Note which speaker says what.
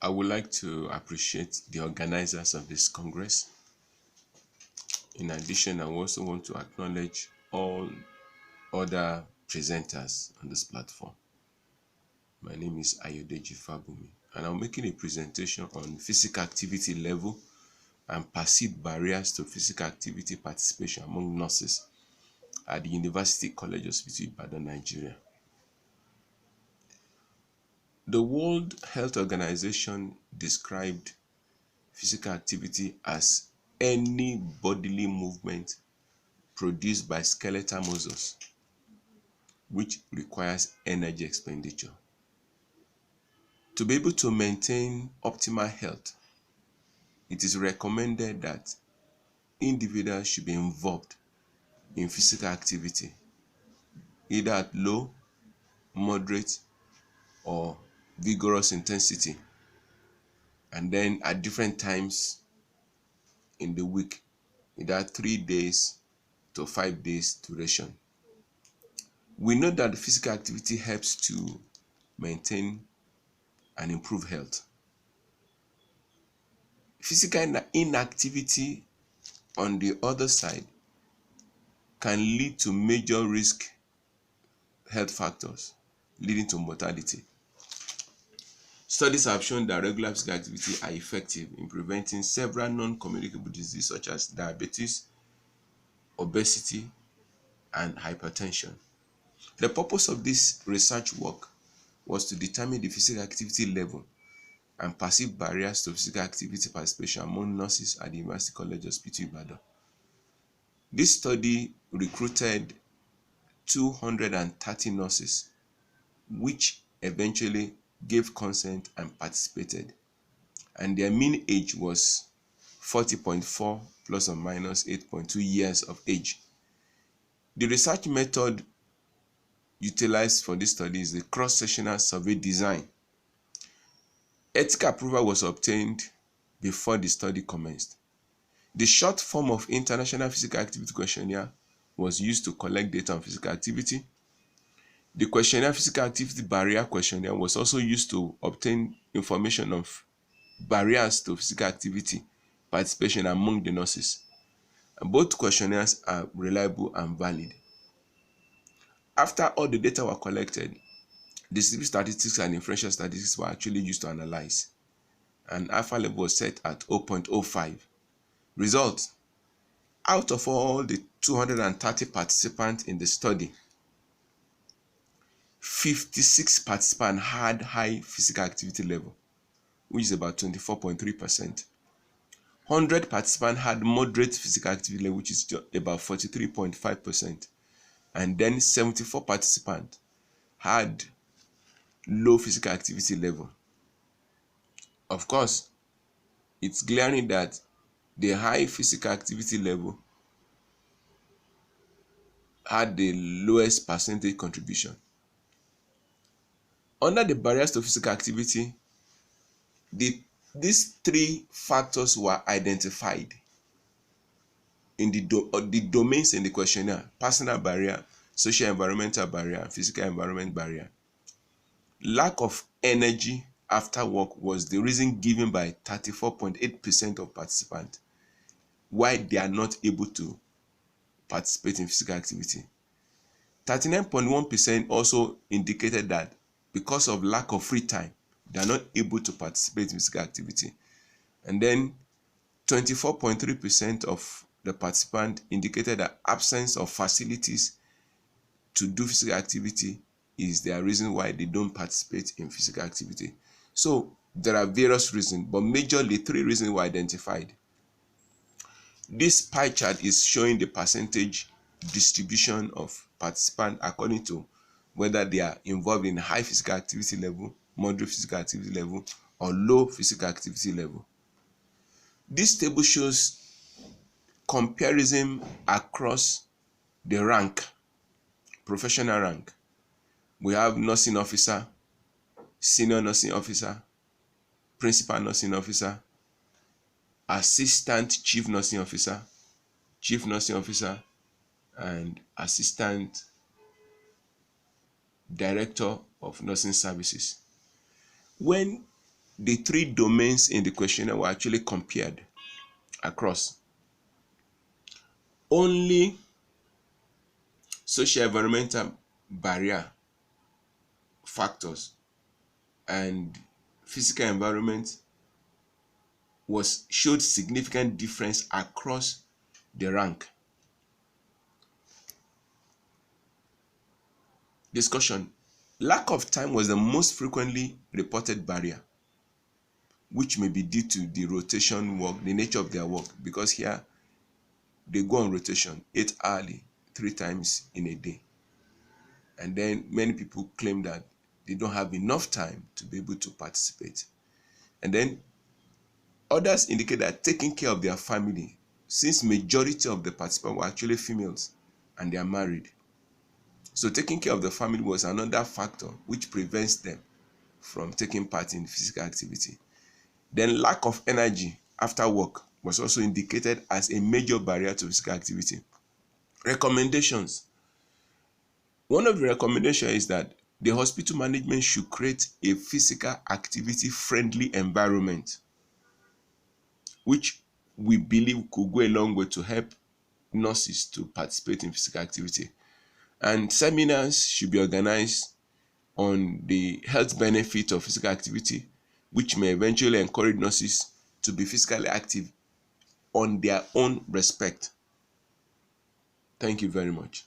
Speaker 1: I would like to appreciate the organizers of this Congress. In addition, I also want to acknowledge all other presenters on this platform. My name is Fabunmi, and I'm making a presentation on physical activity level and perceived barriers to physical activity participation among nurses at the University College Hospital, Ibadan, Nigeria. The World Health Organization described physical activity as any bodily movement produced by skeletal muscles which requires energy expenditure. To be able to maintain optimal health, it is recommended that individuals should be involved in physical activity, either at low, moderate, or vigorous intensity, and then at different times in the week, either 3 days to 5 days duration. We know that physical activity helps to maintain and improve health. Physical inactivity, on the other side, can lead to major risk health factors, leading to mortality. Studies have shown that regular physical activity are effective in preventing several non-communicable diseases such as diabetes, obesity, and hypertension. The purpose of this research work was to determine the physical activity level and perceived barriers to physical activity participation among nurses at the University College Hospital, Ibadan. This study recruited 230 nurses, which eventually gave consent and participated, and their mean age was 40.4 plus or minus 8.2 years of age. The research method utilized for this study is the cross-sectional survey design. Ethical approval was obtained before the study commenced. The short form of International Physical Activity Questionnaire was used to collect data on physical activity. The questionnaire Physical Activity Barrier Questionnaire was also used to obtain information of barriers to physical activity participation among the nurses. And both questionnaires are reliable and valid. After all the data were collected, distributive statistics and inferential statistics were actually used to analyze, and alpha level was set at 0.05. Results: out of all the 230 participants in the study, 56 participants had high physical activity level, which is about 24.3%. 100 participants had moderate physical activity level, which is about 43.5%. And then 74 participants had low physical activity level. Of course, it's glaring that the high physical activity level had the lowest percentage contribution. Under the barriers to physical activity, these three factors were identified in the domains in the questionnaire: personal barrier, social environmental barrier, and physical environment barrier. Lack of energy after work was the reason given by 34.8% of participants why they are not able to participate in physical activity. 39.1% also indicated that because of lack of free time, they are not able to participate in physical activity. And then 24.3% of the participants indicated that absence of facilities to do physical activity is their reason why they don't participate in physical activity. So there are various reasons, but majorly 3 reasons were identified. This pie chart is showing the percentage distribution of participants according to whether they are involved in high physical activity level, moderate physical activity level, or low physical activity level. This table shows comparison across the rank, professional rank. We have nursing officer, senior nursing officer, principal nursing officer, assistant chief nursing officer, and assistant director of nursing services. When the three domains in the questionnaire were actually compared across. Only social environmental barrier factors and physical environment showed significant difference across the rank. Discussion. Lack of time was the most frequently reported barrier, which may be due to the rotation work, the nature of their work, because here they go on rotation 8 hourly, 3 times in a day. And then many people claim that they don't have enough time to be able to participate. And then others indicate that taking care of their family, since majority of the participants were actually females and they are married. So taking care of the family was another factor which prevents them from taking part in physical activity. Then lack of energy after work was also indicated as a major barrier to physical activity. Recommendations. One of the recommendations is that the hospital management should create a physical activity friendly environment, which we believe could go a long way to help nurses to participate in physical activity. And seminars should be organized on the health benefit of physical activity, which may eventually encourage nurses to be physically active on their own respect. Thank you very much.